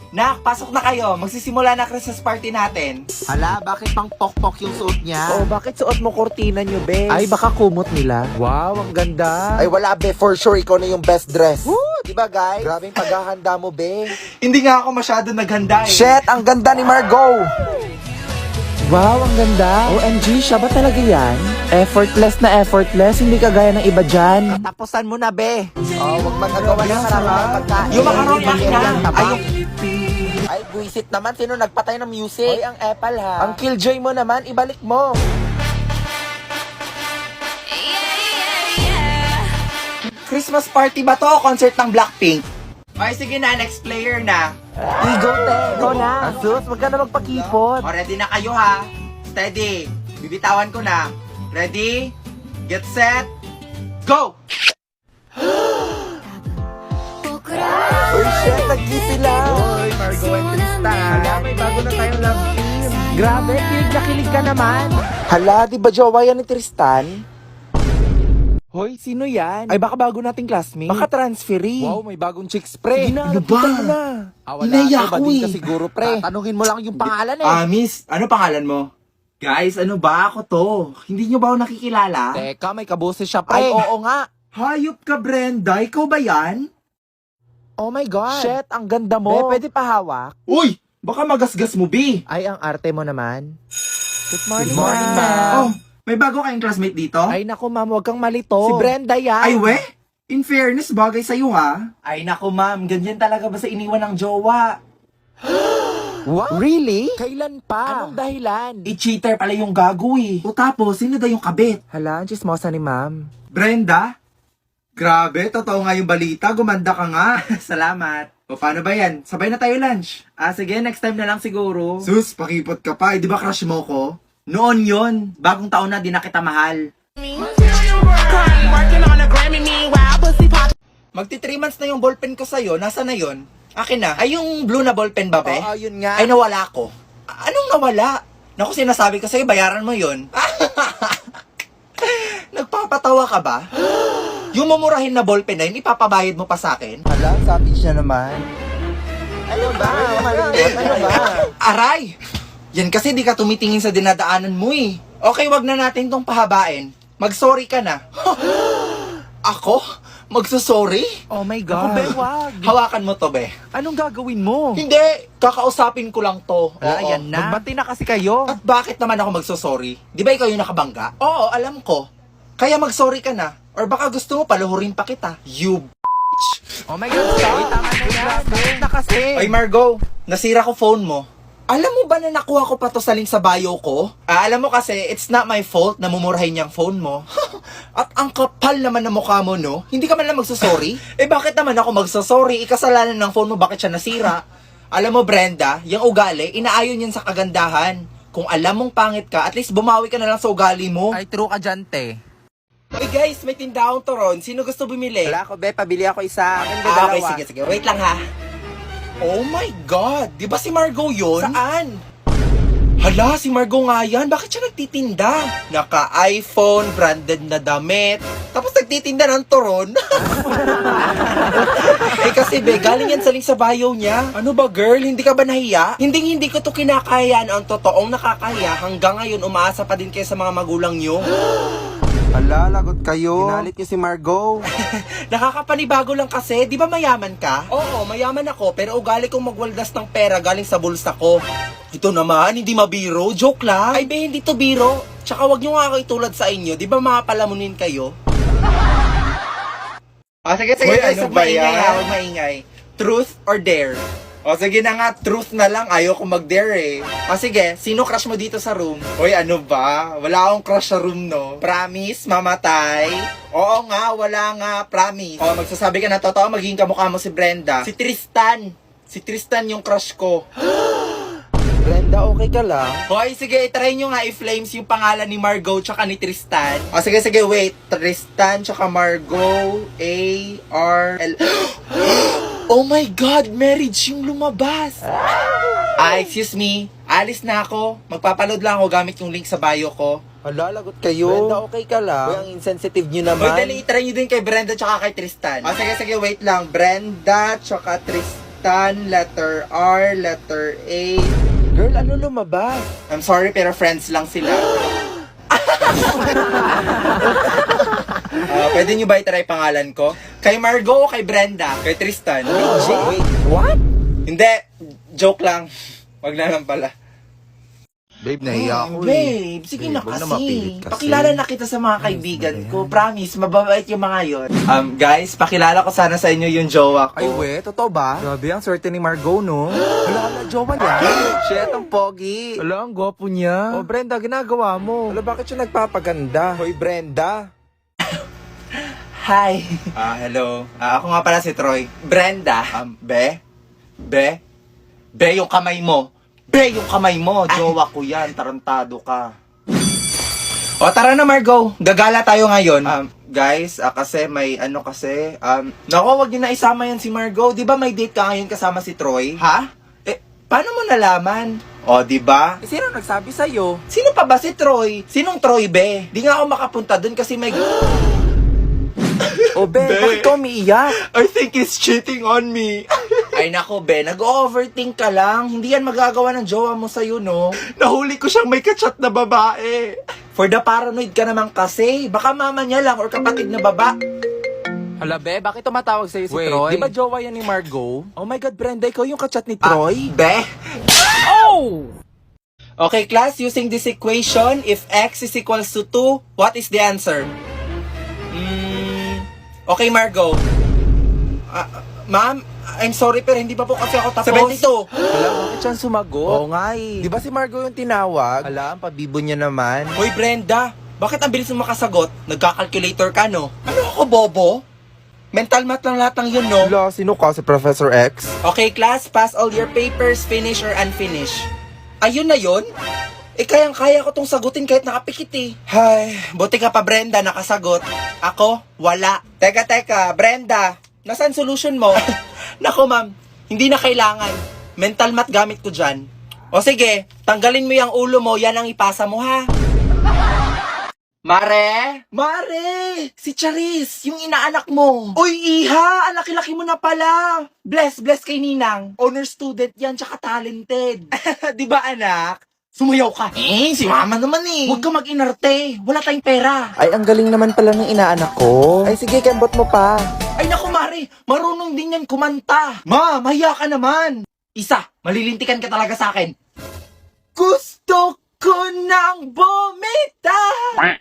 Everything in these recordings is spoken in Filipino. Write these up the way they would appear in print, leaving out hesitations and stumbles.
Nak, pasok na kayo. Magsisimula na Christmas party natin. Hala, bakit pang pokpok yung suot niya? Oo, bakit suot mo kortina nyo, be? Ay, baka kumot nila. Wow, ang ganda. Ay, wala, be. For sure, ikaw na yung best dress. Woo! Diba, guys? Grabe yung paghahanda mo, be. Hindi nga ako masyado naghanda eh. Shit, ang ganda ni Margot. Wow, ang ganda. OMG, siya ba talaga yan? Effortless na effortless, hindi kagaya ng iba dyan. Tapusan mo na, be. Oh, wag magagawa ng maraming pagkain. Yung macaroni Ay, na. Ay, buisit naman. Sino nagpatay ng music? Hoy, ang Apple, ha? Ang Killjoy mo naman, ibalik mo. Christmas party ba to o concert ng Blackpink? Okay, sige na. Next player na. Ego, te. Ikaw na. Asus, wag ka na magpakipot. O, ready na kayo ha. Steady. Bibitawan ko na. Ready? Get set. Go! Uy, shit, nag-gift sila. Hoy, Margot and Tristan. Hala, may bago na tayong love team. Grabe, kilig na kilig ka naman. Hala, di ba jowa yan ni Tristan? Hoy, sino yan? Ay, baka bago nating classmate. Baka transferee. Wow, may bagong chicks, pre. Sige na, Ano lapitan ba? mo na. Inaya Iba ako din eh. ka siguro, pre. Tatanungin mo lang yung pangalan eh. Miss, ano pangalan mo? Guys, ano ba ako to? Hindi nyo ba ako nakikilala? Teka, may kaboses siya, Ay, pre. Oo nga. Hayop ka, Brenda. Ikaw ba yan? Oh my God. Shit, ang ganda mo. Be, pwede pa hawak? Uy! Baka magasgas mo, B. Ay, ang arte mo naman. Good morning, Good morning, ma'am. ma'am. Oh, may bago kayong classmate dito? Ay, naku, ma'am, huwag kang malito. Si Brenda yan. Ay, we? In fairness, bagay sa'yo, ha? Ay, naku, ma'am. Ganyan talaga ba sa iniwan ng jowa? What? Really? Kailan pa? Anong dahilan? I-cheater pala yung gago, eh. O tapos, sino daw yung kabit? Hala, ang chismosa ni ma'am. Brenda? Grabe, totoo nga yung balita. Gumanda ka nga. Salamat. O paano ba yan? Sabay na tayo lunch. Sige, next time na lang siguro. Sus, pakipot ka pa. Di ba crush mo ko? Noon yon. Bagong taon na, di na kita mahal. Magti 3 months na yung ballpen ko sa'yo. Nasa na yon? Akin na. Ay, yung blue na ballpen ba, be? Oo, yun nga. Ay, nawala ko. Anong nawala? Naku, sinasabi ko sa'yo, bayaran mo yon. Nagpapatawa ka ba? Yung mamurahin na ballpen na yun, ipapabayad mo pa sa akin? Hala, savage na naman. Ano ba? Ano ba? Aray! Yan kasi di ka tumitingin sa dinadaanan mo eh. Okay, wag na natin tong pahabain. Mag-sorry ka na. Ako? Magsusorry? Oh my Ako, God. be, wag. Hawakan mo to, be. Anong gagawin mo? Hindi, kakausapin ko lang to. Hala, Oo. ayan na. Magbati na kasi kayo. At bakit naman ako magsusorry? Di ba ikaw yung nakabangga? Oo, alam ko. Kaya mag-sorry ka na. Or baka gusto mo paluhurin pa kita. You Oh my God, stop. Uy, tama na yan. Bakit na kasi? Ay, Margot, nasira ko phone mo. Alam mo ba na nakuha ko pa to sa link sa bio ko? Alam mo kasi, it's not my fault na mumurahin niyang phone mo. At ang kapal naman ng mukha mo, no? Hindi ka man lang magsasorry? Bakit naman ako magsasorry? Ikasalanan ng phone mo, bakit siya nasira? Alam mo, Brenda, yung ugali, inaayon yan sa kagandahan. Kung alam mong pangit ka, at least bumawi ka na lang sa ugali mo. Ay, true ka dyan, te. Hey guys, may tindahang turon. Sino gusto bumili? Wala ko, be. Pabili ako isa. Akin, be, Okay, dalawa. sige. Wait lang ha. Oh my God! Di ba si Margot yun? Saan? Hala, si Margot nga yan. Bakit siya nagtitinda? Naka-iPhone, branded na damit. Tapos nagtitinda ng turon. Kasi be, galing yan sa link sa bio niya. Ano ba girl, hindi ka ba nahiya? Hindi ko to kinakayaan. Ang totoong nakakahiya. Hanggang ngayon, umaasa pa din kayo sa mga magulang nyo. Hala, lagot kayo. Ginalit niyo si Margot. Nakakapanibago lang kasi, di ba mayaman ka? Oo, mayaman ako, pero ugali kong magwaldas ng pera galing sa bulsa ko. Ito naman, hindi mabiro, joke lang. Ay be, hindi to biro. Tsaka wag nyo nga ako itulad sa inyo, di ba mga palamunin kayo? Sige, Uy, guys, ano huwag ba maingay yan? ha, huwag maingay. Truth or dare? Sige na nga, truth na lang, ayoko mag-dare eh. Sige, sino crush mo dito sa room? Hoy, ano ba? Wala akong crush sa room, no? Promise, mamatay? Oo nga, wala nga, promise. Magsasabi ka na totoo, magiging kamukha mo si Brenda. Si Tristan. Si Tristan yung crush ko. Brenda, okay ka lang? Hoy, sige, try nyo nga i-flames yung pangalan ni Margot tsaka ni Tristan. Sige, wait. Tristan tsaka Margot, A-R-L... Oh my God, marriage yung lumabas. Excuse me. Alis na ako. Magpapaload lang ako gamit yung link sa bio ko. Hala, lagot kayo. Brenda, okay ka lang? Uy, ang insensitive nyo naman. Hoy, dali, try nyo din kay Brenda tsaka kay Tristan. Sige, wait lang. Brenda tsaka Tristan. Tristan, letter R, letter A. Girl, ano lumabas? I'm sorry, pero friends lang sila. Pwede nyo ba itry pangalan ko? Kay Margo o kay Brenda? Kay Tristan? Wait, what? Hindi, joke lang. Wag na lang pala. Babe, nahiya ako Babe, sige na Babe, huwag kasi. na mapilit kasi. Pakilala na kita sa mga kaibigan ko. Promise, mababait yung mga yon. Guys, pakilala ko sana sa inyo yung jowa ko. Ay, we, totoo ba? Grabe, ang swerte ni Margo, no? Wala, jowa niya. Shit, ang pogi. Wala, ang gwapo niya. Oh, Brenda, ginagawa mo. Wala, bakit siya nagpapaganda? Hoy, Brenda. Hi. Hello. Ako nga pala si Troy. Brenda. Be, yung kamay mo. Be, yung kamay mo. Jowa ko yan. Tarantado ka. O, tara na, Margo. Gagala tayo ngayon. Guys, kasi may naku, wag niyo na isama yan si Margo. Di ba may date ka ngayon kasama si Troy? Ha? Paano mo nalaman? O, di ba? Sino nagsabi sa'yo? Sino pa ba si Troy? Sinong Troy, be? Di nga ako makapunta dun kasi may... O, Ben, Be. bakit ka umiiyak? I think he's cheating on me. Ay nako, be, nag-overthink ka lang. Hindi yan magagawa ng jowa mo sa'yo, no? Nahuli ko siyang may kachat na babae. For the paranoid ka naman kasi. Baka mama niya lang or kapatid na baba. Hala, Be, bakit tumatawag sa'yo si Wait, Troy? di ba jowa yan ni Margo? Oh my God, Brenda, ikaw yung kachat ni Troy? Be? Oh! Okay, class, using this equation, if x is equals to 2, what is the answer? Okay, Margo. Ma'am, I'm sorry pero hindi pa po kasi ako tapos. 72. Hala, bakit siyang sumagot? Oo nga eh. Di ba si Margo yung tinawag? Hala, ang pabibo niya naman. Hoy, Brenda, bakit ang bilis mo makasagot? Nagka-calculator ka, no? Ano ako, bobo? Mental math lang lahat ng yun, no? Hala, sino ka? Si Professor X? Okay, class, pass all your papers, finish or unfinish. Ayun na yun? Kayang-kaya ko tong sagutin kahit nakapikit eh. Hay, buti ka pa, Brenda, nakasagot. Ako, wala. Teka, Brenda, nasaan solution mo? Nako, ma'am, hindi na kailangan. Mental math gamit ko dyan. O sige, tanggalin mo yung ulo mo, yan ang ipasa mo, ha? Mare! Si Charis, yung inaanak mo. Uy, iha, ang laki-laki mo na pala. Bless kay Ninang. Honor student yan, tsaka talented. Di ba, anak? Sumayaw ka. Si mama naman eh. Huwag ka mag-inarte. Wala tayong pera. Ay, ang galing naman pala ng inaanak ko. Ay, sige, kembot mo pa. Ay naku, Mare, marunong din yan kumanta. Ma, mahiya ka naman. Isa, malilintikan ka talaga sa akin. Gusto ko nang bumita.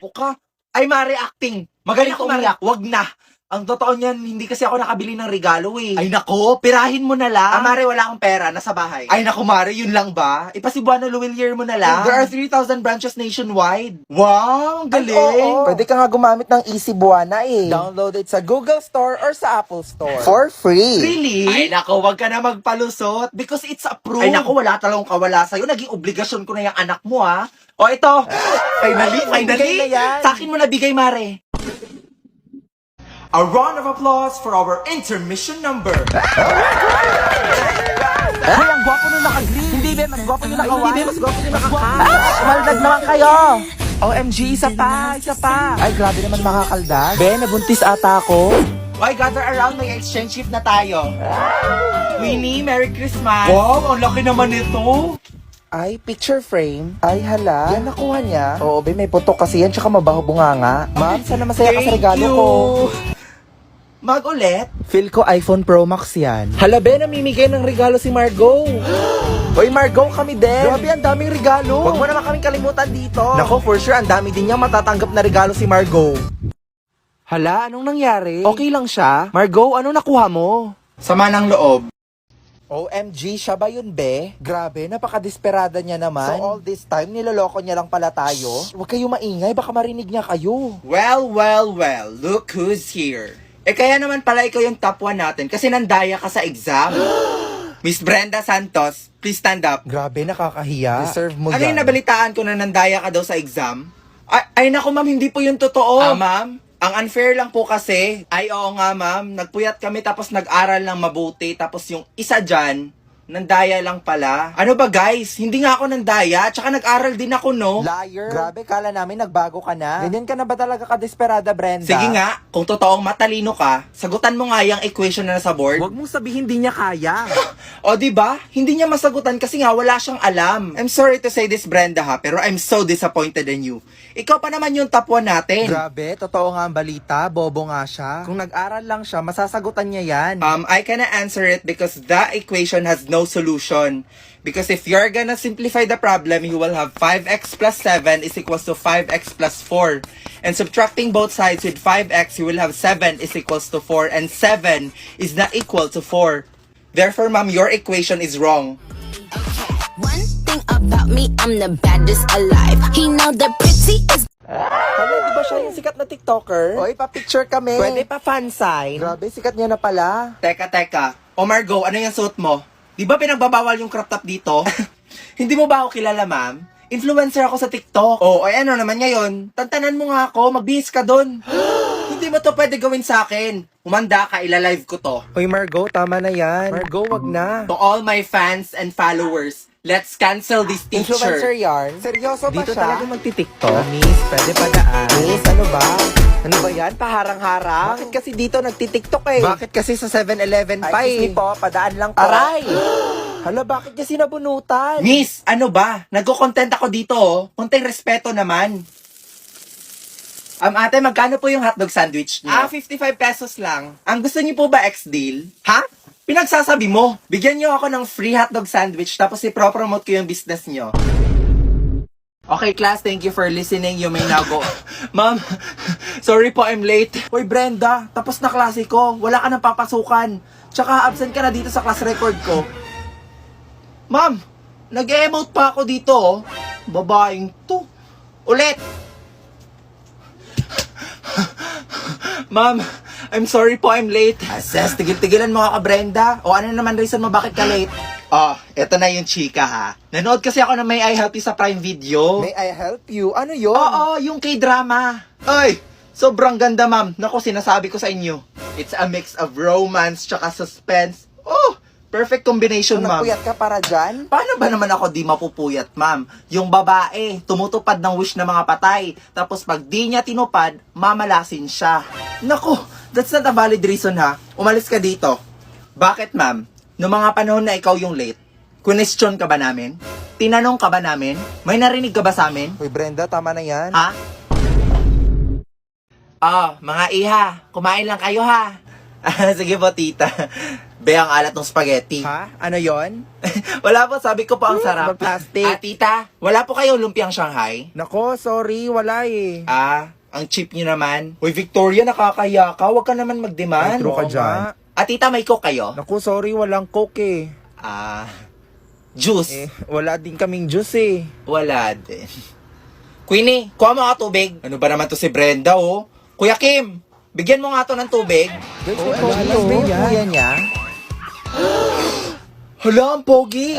O ka? Ay, Mare, acting. Magaling umiyak. Wag na. Ang totoo niyan, hindi kasi ako nakabili ng regalo eh. Ay nako, pirahin mo na lang. Mare, wala akong pera, nasa bahay. Ay nako, Mare, yun lang ba? Ipasibuano Luwilier mo na lang. There are 3,000 branches nationwide. Wow, ang galing. Oo. Pwede ka nga gumamit ng Easy Buwana eh. Download it sa Google Store or sa Apple Store. For free. Really? Ay nako, wag ka na magpalusot because it's approved. Ay nako, wala talagang kawala sa'yo. Naging obligasyon ko na yung anak mo, ha? O ito, finally. Bigay na yan. Sa akin mo na bigay, Mare. A round of applause for our intermission number. Ay, ang gwapo nung naka-green. Hindi, be, mas gwapo yung naka-white. Hindi, be, mas gwapo yung naka-white. Maldag naman kayo. OMG, isa pa. Ay, grabe naman makakaldag. Be, nabuntis ata ako. Why gather around, may exchange gift na tayo. Winnie, Merry Christmas. Wow, ang laki naman nito. Ay, picture frame. Ay, hala. Yan nakuha niya. Oo, be, may putok kasi yan, tsaka mabaho bunganga. Ma'am, sana masaya ka sa regalo ko. Mag ulit. Feel ko iPhone Pro Max yan. Hala, be, namimigay ng regalo si Margo. Hoy, Margo, kami din. Grabe, ang daming regalo. Huwag mo naman kaming kalimutan dito. Nako, for sure, ang dami din niyang matatanggap na regalo si Margo. Hala, anong nangyari? Okay lang siya. Margo, ano nakuha mo? Sama ng loob. OMG, siya ba yun, be? Grabe, napaka-desperada niya naman. So all this time, niloloko niya lang pala tayo? Shh, huwag kayo maingay, baka marinig niya kayo. Well, look who's here. Kaya naman pala ikaw yung top 1 natin kasi nandaya ka sa exam. Miss Brenda Santos, please stand up. Grabe, nakakahiya. Deserve mo Ano yan. yung nabalitaan ko na nandaya ka daw sa exam? Ay naku ma'am, hindi po yun totoo. Ma'am, ang unfair lang po kasi. Ay oo nga ma'am, nagpuyat kami tapos nag-aral ng mabuti. Tapos yung isa dyan, Nandaya lang pala. Ano ba guys? Hindi nga ako nandaya. Tsaka nag-aral din ako, no? Liar. Grabe, kala namin nagbago ka na. Ganyan ka na ba talaga kadesperada, Brenda? Sige nga, kung totoong matalino ka, sagutan mo nga yung equation na nasa board. Huwag mong sabihin hindi niya kaya. O di ba? Hindi niya masagutan kasi nga wala siyang alam. I'm sorry to say this, Brenda ha, pero I'm so disappointed in you. Ikaw pa naman yung top 1 natin. Grabe, totoo nga ang balita. Bobo nga siya. Kung nag-aral lang siya, masasagutan niya yan. I cannot answer it because the equation has no solution. Because if you're gonna simplify the problem, you will have 5x plus 7 is equals to 5x plus 4. And subtracting both sides with 5x, you will have 7 is equals to 4. And 7 is not equal to 4. Therefore, ma'am, your equation is wrong. One thing about me, I'm the baddest alive. He know the prettiest. Hala, di ba siya yung sikat na TikToker? Oy, pa-picture kami. Pwede pa fan sign. Grabe, sikat niya na pala. Teka. O Margo, ano yung suot mo? Di ba pinagbabawal yung crop top dito? Hindi mo ba ako kilala, ma'am? Influencer ako sa TikTok. Oh, ay ano naman ngayon? Tantanan mo nga ako, magbihis ka dun. Hindi mo to pwede gawin sa akin. Humanda ka, ilalive ko to. Oy, Margo, tama na yan. Margo, wag na. To all my fans and followers, let's cancel this teacher. Influencer yarn? Seryoso ba Dito siya? talaga magti-tiktok? Miss, pwede pa daan. Miss, ano ba? Ano ba yan? Paharang-harang? Bakit kasi dito nagti-tiktok eh? Bakit kasi sa 7-Eleven pa Ay, excuse me eh? po, padaan lang po. Aray! Hala, bakit niya sinabunutan? Miss, ano ba? Nagko-content ako dito oh. Konting respeto naman. Ate, magkano po yung hotdog sandwich niyo? 55 pesos lang. Ang gusto niyo po ba ex-deal? Ha? Pinagsasabi mo. Bigyan niyo ako ng free hotdog sandwich tapos i-promote ko yung business niyo. Okay, class, thank you for listening. You may now go. Ma'am, sorry po, I'm late. Hoy, Brenda, tapos na klase ko. Wala ka nang papasukan. Tsaka absent ka na dito sa class record ko. Ma'am, nag-emote pa ako dito, oh. Babaeng to. Ulit! Ma'am, I'm sorry po, I'm late. Ases, tigil-tigilan mo ka, Brenda. O ano naman reason mo bakit ka late? Oh, eto na yung chika ha. Nanood kasi ako ng May I Help You sa Prime Video. May I help you? Ano yun? Oo, yung K-drama. Ay, sobrang ganda, ma'am. Naku, sinasabi ko sa inyo. It's a mix of romance tsaka suspense. Oh, perfect combination, Kung ma'am. nagpuyat ka para dyan? Paano ba naman ako di mapupuyat, ma'am? Yung babae, tumutupad ng wish ng mga patay. Tapos pag di niya tinupad, mamalasin siya. Naku, that's not a valid reason ha. Umalis ka dito. Bakit, ma'am? Noong mga panahon na ikaw yung late, question ka ba namin? Tinanong ka ba namin? May narinig ka ba sa amin? Uy, Brenda, tama na yan. Ha? Mga iha, kumain lang kayo ha. Sige po, tita. Be, ang alat ng spaghetti. Ha? Ano yon? Wala po, sabi ko po ang sarap. Mag-plastic. Tita, wala po kayo lumpiang Shanghai? Nako, sorry, wala eh. Ang cheap nyo naman. Uy, Victoria, nakakaya ka. Huwag ka naman Ay, mag-demand. true ka Oo dyan. nga. Tita, may coke kayo? Naku, sorry, walang coke eh. Juice? Wala din kaming juice eh. Wala din. Queenie, kuha mo nga tubig. Ano ba naman to si Brenda, oh? Kuya Kim, bigyan mo nga to ng tubig. Guys, Oh, may coke ano, yung yan? kuya niya. Hala, ang pogi.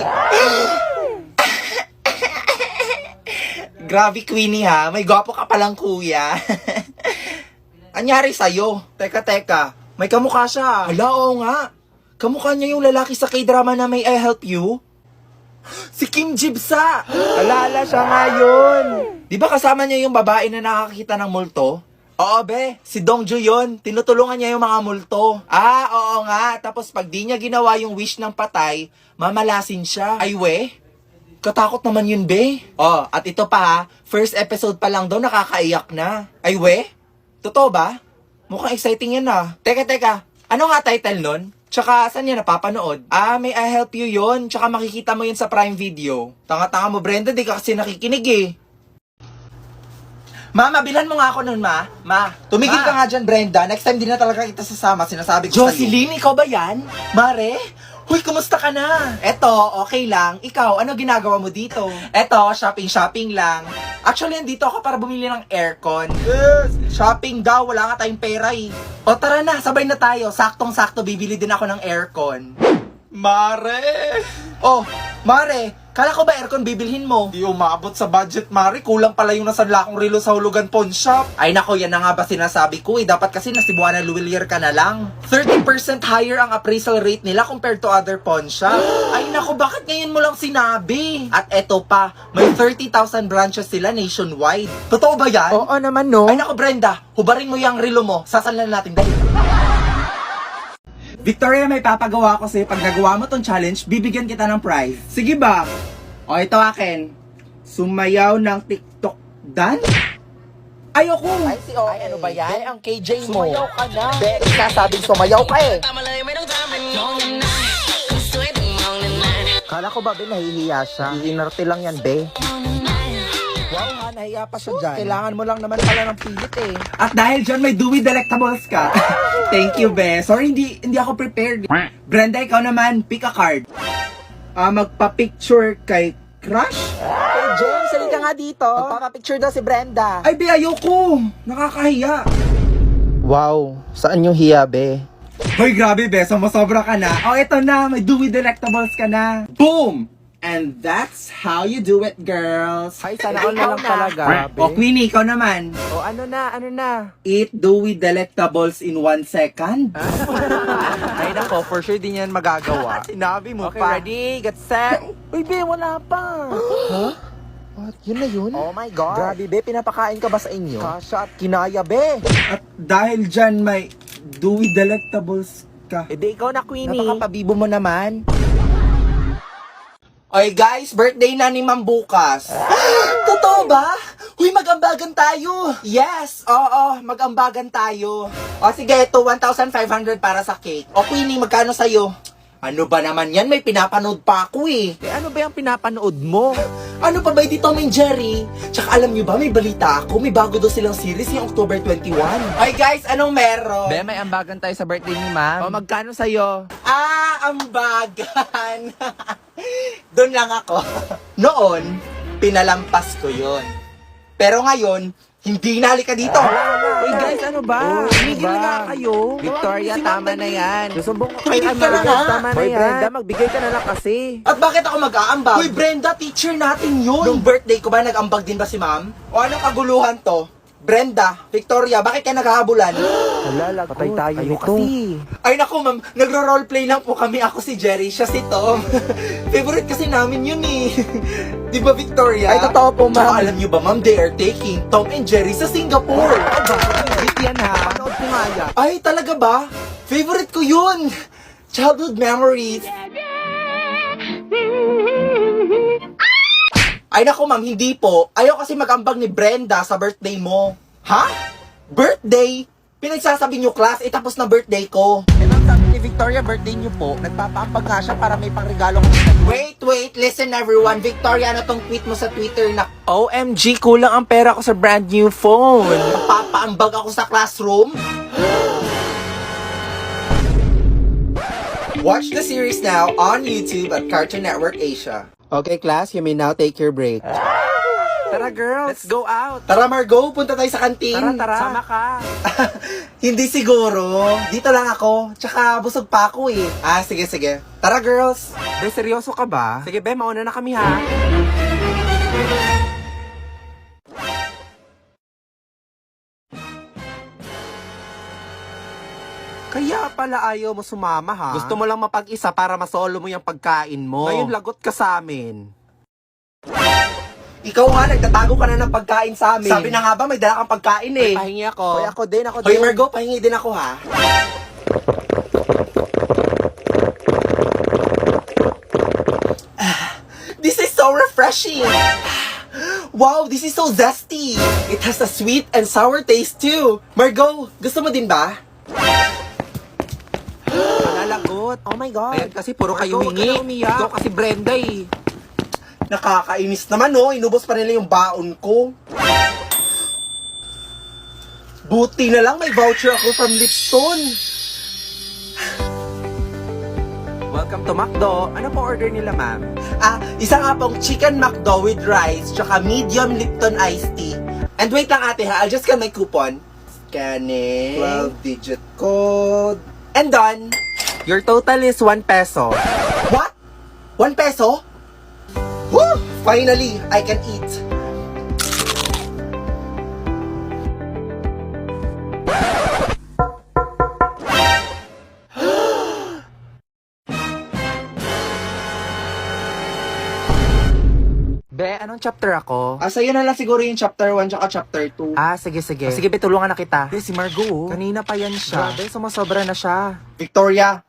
Grabe, Queenie, ha? May gwapo ka palang kuya. Anyari sa'yo? Teka. May kamukha siya. Hala, oo nga. Kamukha niya yung lalaki sa K-drama na May I Help You? Si Kim Jibsa! Ala, siya nga yun. Di ba kasama niya yung babae na nakakita ng multo? Oo, be. Si Dongju yun. Tinutulungan niya yung mga multo. Oo nga. Tapos pag di niya ginawa yung wish ng patay, mamalasin siya. Ay, we. Katakot naman yun, be. At ito pa ha. First episode pa lang daw nakakaiyak na. Ay, we. Totoo ba? Mukhang exciting yan ah. Teka. Ano nga title nun? Tsaka, saan yan napapanood? May I Help You yun. Tsaka makikita mo yun sa Prime Video. Tanga-tanga mo, Brenda. Di ka kasi nakikinig eh. Ma, bilhan mo nga ako nun, ma. Tumigil ka nga dyan, Brenda. Next time di na talaga kita sasama. Sinasabi ko Jocelyn, ikaw ba yan? Mare? Huy, kumusta ka na? Eto, okay lang. Ikaw, ano ginagawa mo dito? Eto, shopping lang. Actually, nandito ako para bumili ng aircon. Yes! Shopping daw, wala nga tayong pera eh. O tara na, sabay na tayo. Saktong-sakto, bibili din ako ng aircon. Mare! Mare, Kala ko ba aircon bibilhin mo? Di umabot sa budget, Mari. Kulang pala yung nasanla kong relo sa hulugan pawn shop. Ay nako, yan na nga ba sinasabi ko eh. Dapat kasi nasibuan na Luwilier ka na lang. 30% higher ang appraisal rate nila compared to other pawn shop. Ay nako, bakit ngayon mo lang sinabi? At eto pa, may 30,000 branches sila nationwide. Totoo ba yan? Oo naman, no? Ay nako, Brenda, hubarin mo yung relo mo. Sasanlan natin dahil. Victoria, may papagawa ko sa'yo. Pag nagawa mo tong challenge, bibigyan kita ng prize. Sige ba? O, ito akin. Sumayaw ng TikTok dance? Ayoko! Ay, ano ba yan? Ang KJ mo. Sumayaw ka na. Be, sinasabing sumayaw ka eh. Kala ko ba, be, nahihiya siya? Iinarte lang yan, be. Wow nga, nahiya pa siya dyan. Kailangan mo lang naman pala ng pilit eh. At dahil dyan, may Dewey Delectables ka. Thank you, Be. Sorry, hindi ako prepared. Brenda, ikaw naman, pick a card. Magpa-picture kay Crush? Hey, James, halika nga dito. Magpapapicture daw si Brenda. Ay, Be, ayoko. Nakakahiya. Wow, saan yung hiya, be? Hoy, grabe, Be. Sumasobra ka na. O, eto na. May Dewey Delectables ka na. Boom! And that's how you do it, girls. Ay, sana all na lang talaga. O, Queenie, ikaw naman. O, ano na? Eat Dewey Delectables in 1 second. Ay, nako, for sure di niyan magagawa. Sinabi mo Okay, pa. ready, get set. Uy, be, wala pa. Huh? What? Yun na yun? Oh my God. Grabe, be, pinapakain ka ba sa inyo? Kasha at kinaya, be. At dahil dyan, may Dewey Delectables ka. E di ikaw na, Queenie. Napakapabibo mo naman. Oy guys, birthday na ni Ma'am bukas. Totoo ba? Huy, mag-ambagan tayo. Yes, oo, mag-ambagan tayo. O sige, ito 1,500 para sa cake. O Queenie, magkano sa'yo? Ano ba naman yan? May pinapanood pa ako eh. Eh, ano ba yung pinapanood mo? Ano pa ba ito, Tom and Jerry? Tsaka alam nyo ba, may balita ako. May bago daw silang series yung October 21. Oy guys, anong meron? Be, may ambagan tayo sa birthday ni ma'am. O, magkano sa'yo? Ambagan. Doon lang ako. Noon, pinalampas ko yon. Pero ngayon, hindi na, halika dito. Uy, guys, ano ba? Tumigil na nga kayo. Victoria, tama na yan. Susumbong ko kay Tumigil ka na nga. Tama na Hoy, yan. Brenda, magbigay ka na lang kasi. At bakit ako mag-aambag? Uy, Brenda, teacher natin yun. Nung birthday ko ba, nag-ambag din ba si ma'am? O anong kaguluhan to? Brenda, Victoria, bakit kayo naghahabulan? Hala, patay tayo nito. Ay naku ma'am, nagro-roleplay lang po kami. Ako si Jerry, siya si Tom. Favorite kasi namin yun eh. Di ba Victoria? Ay, totoo po, ma'am. Tsaka alam nyo ba ma'am, they are taking Tom and Jerry sa Singapore. Legit yan ha. Panood ko nga yan. Ay, talaga ba? Favorite ko yun! Childhood memories. Ay naku ma'am, hindi po. Ayaw kasi mag-ambag ni Brenda sa birthday mo. Ha? Birthday? Pinagsasabi niyo class, tapos na birthday ko. Eh, ma'am, sabi ni Victoria, birthday niyo po. Nagpapaambag nga siya para may pangregalo ko. Wait, listen everyone. Victoria, ano tong tweet mo sa Twitter na OMG, kulang ang pera ko sa brand new phone. papaambag ako sa classroom? Watch the series now on YouTube at Cartoon Network Asia. Okay, class, you may now take your break. Tara, girls. Let's go out. Tara Margo, punta tayo sa kantin. Tara. Sama ka. Hindi siguro. Dito lang ako. Tsaka busog pa ako eh. Sige. Tara girls. Be, seryoso ka ba? Sige, be, mauna na kami ha. Kaya pala ayaw mo sumama ha? Gusto mo lang mapag-isa para masolo mo yung pagkain mo. Ngayon lagot ka sa amin. Ikaw nga, nagtatago ka na ng pagkain sa amin. Sabi na nga ba, may dala kang pagkain eh. Pahingi ako. Hoy, ako din. Hoy Margo, pahingi din ako ha. This is so refreshing. Wow, this is so zesty. It has a sweet and sour taste too. Margo, gusto mo din ba? Nalagot. Oh my God. Ayan kasi puro kayo Margo, hingi. huwag ka na umiyak. Ikaw kasi Brenda eh. Nakakainis naman oh, inubos pa nila yung baon ko. Buti na lang may voucher ako from Lipton. Welcome to McDo. Ano po order nila, ma'am? Isa nga pong chicken McDo with rice, tsaka medium Lipton iced tea. And wait lang ate ha, I'll just scan my coupon. Scanning. 12-digit code. And done. Your total is 1 peso. What? 1 peso? Finally, I can eat. Be, anong chapter ako? Sa'yo na lang siguro yung chapter 1 tsaka chapter 2. Sige. Sige, be, tulungan na kita. Be, si Margo, kanina pa yan siya. Grabe, sumasobra na siya. Victoria!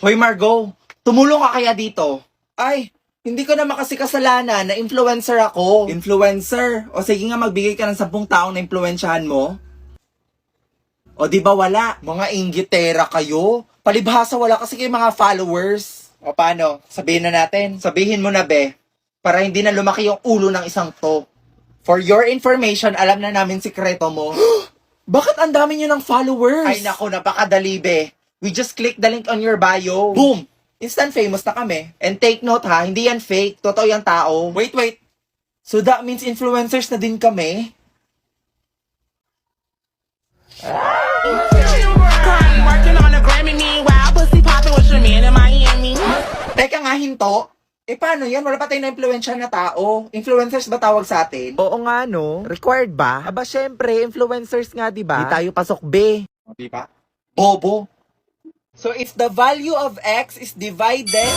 Hoy Margo, tumulong ka kaya dito? Ay, hindi ko naman kasi kasalanan na influencer ako. Influencer? O sige nga magbigay ka ng 10 taong na influensyahan mo. O di ba wala? Mga inggitera kayo. Palibhasa wala kasi kayo mga followers. O paano? Sabihin na natin. Sabihin mo na be. Para hindi na lumaki yung ulo ng isang to. For your information, alam na namin sikreto mo. Bakit ang dami nyo ng followers? Ay nako, napakadali be. We just click the link on your bio. Boom! Instant famous na kami. And take note ha, hindi yan fake. Totoo yung tao. Wait. So that means influencers na din kami? Working on a Grammy, meanwhile, pussy popping with your man in Miami. Teka nga, hinto. Paano yan? Wala pa tayo na-influensya na tao. Influencers ba tawag sa atin? Oo nga, no? Required ba? Aba, syempre, influencers nga, di ba? Di tayo pasok, be. Di ba? Bobo. So if the value of x is divided...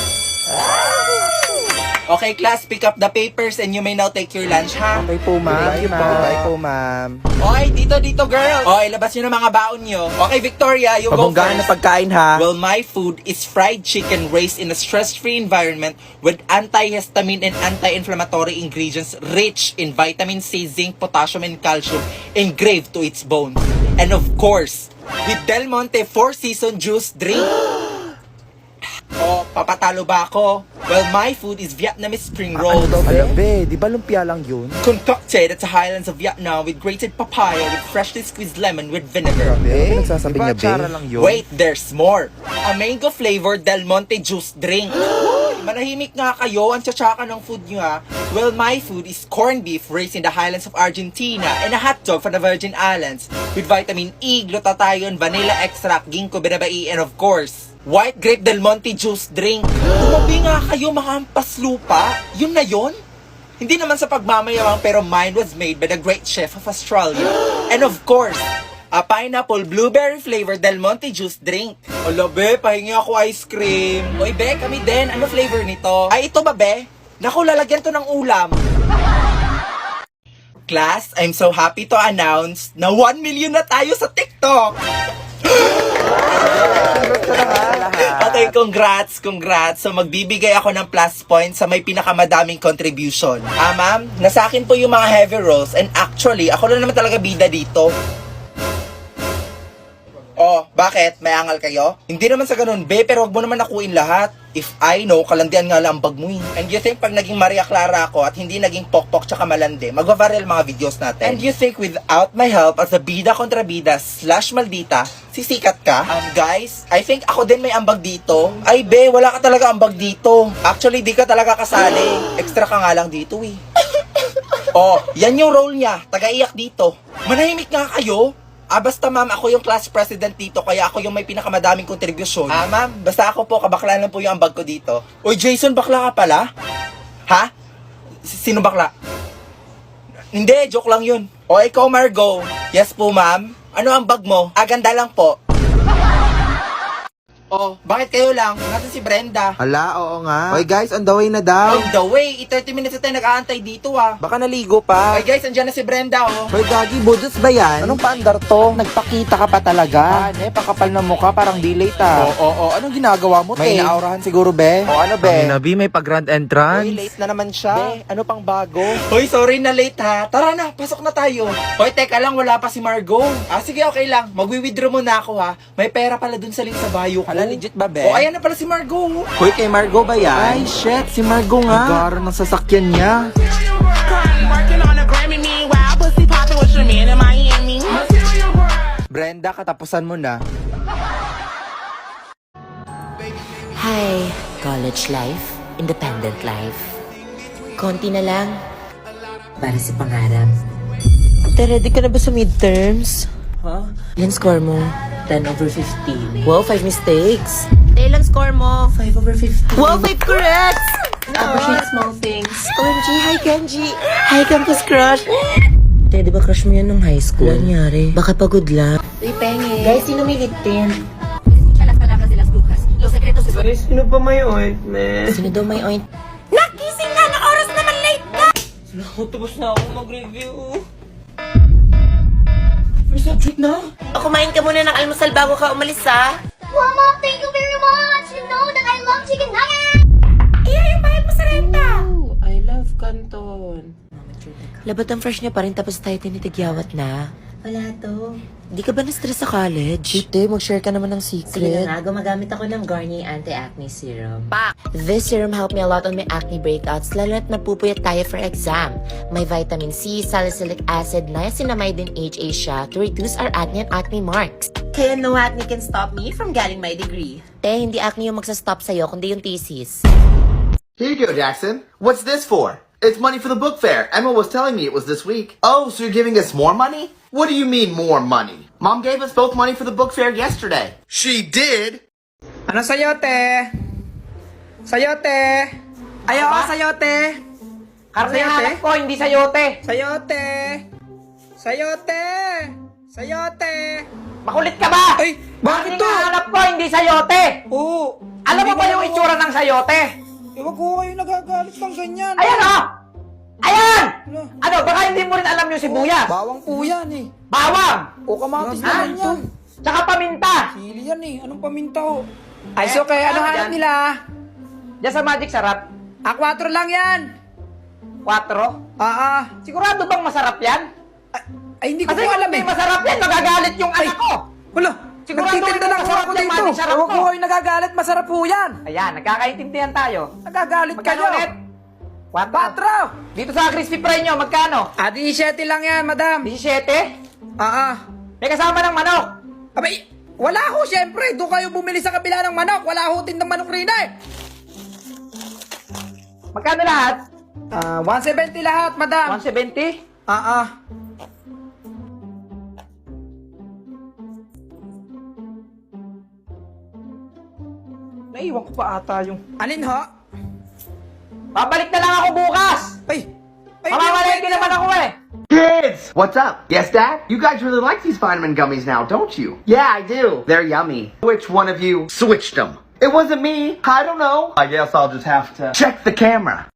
Okay, class, pick up the papers and you may now take your lunch, ha? Okay po, ma'am. Thank you po. Bye po, ma'am. Okay, dito, girl. Okay, labas nyo na mga baon nyo. Okay, Victoria, you go Pabonggaan na first. pagkain, ha? Well, my food is fried chicken raised in a stress-free environment with antihistamine and anti-inflammatory ingredients rich in vitamin C, zinc, potassium, and calcium engraved to its bones. And of course, with Del Monte 4-season juice drink. Oh, papatalo ba ako? Well, my food is Vietnamese spring rolls. Alam, be, di ba lumpia lang yun? Concocted at the highlands of Vietnam with grated papaya with freshly squeezed lemon with vinegar. Be, nagsasabi niya, be. Tsara lang yun. Wait, there's more. A mango-flavored Del Monte juice drink. Manahimik nga kayo, ang tsatsaka ng food nyo ha. Well, my food is corned beef raised in the highlands of Argentina and a hot dog from the Virgin Islands with vitamin E, glutathione, vanilla extract, ginkgo biloba, and of course, white grape Del Monte juice drink. Tumabi nga kayo, mga ampas lupa. Yun na yun? Hindi naman sa pagmamayabang pero mine was made by the great chef of Australia. And of course, a pineapple blueberry flavored Del Monte juice drink. Hala be, pahingi ako ice cream. Oy be, kami din. Ano flavor nito? Ay, ito ba be? Naku, lalagyan to ng ulam. Class, I'm so happy to announce na 1 million na tayo sa TikTok. Okay, congrats. So, magbibigay ako ng plus points sa may pinakamadaming contribution. Ma'am, nasa akin po yung mga heavy rolls and actually, ako lang naman talaga bida dito. Oh, bakit? May angal kayo? Hindi naman sa ganun, be, pero wag mo naman nakuin lahat. If I know, kalandian nga lang ang bag mo eh. And you think pag naging Maria Clara ako at hindi naging pokpok tsaka malandi, magva-viral mga videos natin. And you think without my help as a bida kontra bida / maldita, sisikat ka? Guys, I think ako din may ambag dito. Ay be, wala ka talaga ambag dito. Actually, di ka talaga kasali. Extra ka nga lang dito eh. Oh, yan yung role niya. Taga-iyak dito. Manahimik nga kayo. Basta ma'am, ako yung class president dito, kaya ako yung may pinakamadaming kontribusyon. Ma'am, basta ako po, kabakla lang po yung ambag ko dito. Uy, Jason, bakla ka pala? Ha? Sino bakla? Hindi, joke lang yun. O, ikaw, Margo. Yes po, ma'am. Ano ang bag mo? Ganda lang po. Oh, bakit kayo lang? Nasaan si Brenda? Hala, oo nga. Oy guys, on the way na daw. On the way, 30 minutes na tayo nag-aantay dito ah. Baka naligo pa. Ay guys, andyan na si Brenda oh. Hoy, Gagi, budos ba yan? Anong paandar to? Nagpakita ka pa talaga. Pakapal na mukha, parang delay ta. Oo. Anong ginagawa mo, May naurahan siguro, be. O ano, be? Nabi, may pag-grand entrance. Hoy, late na naman siya. Be, ano pang bago? Hoy, sorry na late ha. Tara na, pasok na tayo. Hoy, teka lang, wala pa si Margo. Sige, okay lang. Magwi-withdraw muna ako ha. May pera pala dun sa link sa bio ko. Hala, legit ba, be? Oh, ayan na pala si Margo. Hoy, kay Margo ba yan? Ay, shit, si Margo nga. Ang garo ng sasakyan niya. Working on a Grammy, meanwhile, pussy popping with your man in Miami. Brenda, katapusan mo na. Hi, college life, independent life. Konti na lang para sa pangarap. Ready ka na ba sa midterms? Huh? Ilan score mo? 10 over 15. Wow, 5 mistakes. Ilang score mo? 5 over 15. Wow, 5 correct! Appreciate small things. OMG, hi Kenji. Hi campus crush. Te, di ba crush mo yan nung high school? Ano nangyari? Baka pagod lang. Uy, penge. Guys, sino may lip tint? Sino pa may ointment? Sino daw may oint? Nagising na! Na oras naman late ka! Tapos na ako mag-review. Kumain ka muna ng almusal bago ka umalis, ha? Mama, thank you very much! You know that I love chicken nuggets! Iya, yung bayad mo sa renta! I love Canton. Labat ang fresh niya pa rin tapos tayo tinitigyawat na. Wala to. Di ka ba na-stress sa college? Ite, mag-share ka naman ng Sige secret. na nga, gumagamit ako ng Garnier Anti-Acne Serum. This serum helped me a lot on my acne breakouts, lalo na't napupuyat tayo for exam. May vitamin C, salicylic acid, niacinamide, and HA siya to reduce our acne and acne marks. Kaya no acne can stop me from getting my degree. Te, hindi acne yung magsastop sa'yo, kundi yung thesis. Here you go, Jackson. What's this for? It's money for the book fair. Emma was telling me it was this week. Oh, so you're giving us more money? What do you mean more money? Mom gave us both money for the book fair yesterday. She did? Ano sayote? Sayote! Ayaw ka sayote! Karne hanap ko, hindi sayote. Sayote! Sayote! Sayote! Makulit ka ba? Ay, bakit to? Karne hanap ko, hindi sayote. Oo! Alam mo Hindi ba ko yung alam. itsura ng sayote? Ewan ko kayo nagagalit ng ganyan. Ayan o! Ayan! Ano? Ano, baka hindi mo rin alam yung sibuyas. Bawang po yan eh. Bawang! O kamatis Ha? naman yan. Tsaka paminta. Sili yan eh. Anong paminta o? Ay, So kaya ano ano hanap dyan? nila? Diyan sa Magic Sarap. 4 lang yan. 4. Sigurado bang masarap yan? Ay, hindi ko Kasi po kung alam hindi eh. masarap yan, magagalit yung anak ko. Wala. Sigurado Nagtitinda hindi lang masarap ako yan, dito. mami, sarap Ewan ko. ko kayo nagagalit. Masarap po yan. Ayan, nagkakaintindihan tayo. Nagagalit Magkano kayo. ulit? 4. Dito sa crispy fry nyo, magkano? 17 lang yan, madam. 17? May kasama ng manok. Abay, wala ho, syempre. Doon kayo bumili sa kabila ng manok. Wala ho tindang manok rin eh. Magkano lahat? 170 lahat, madam. 170? Naiwan ko pa ata yung... Alin ho? Babalik na lang ako bukas! Ay! Ay, Mamamalengke naman ako eh! Kids! What's up? Yes, Dad? You guys really like these vitamin gummies now, don't you? Yeah, I do. They're yummy. Which one of you switched them? It wasn't me. I don't know. I guess I'll just have to check the camera.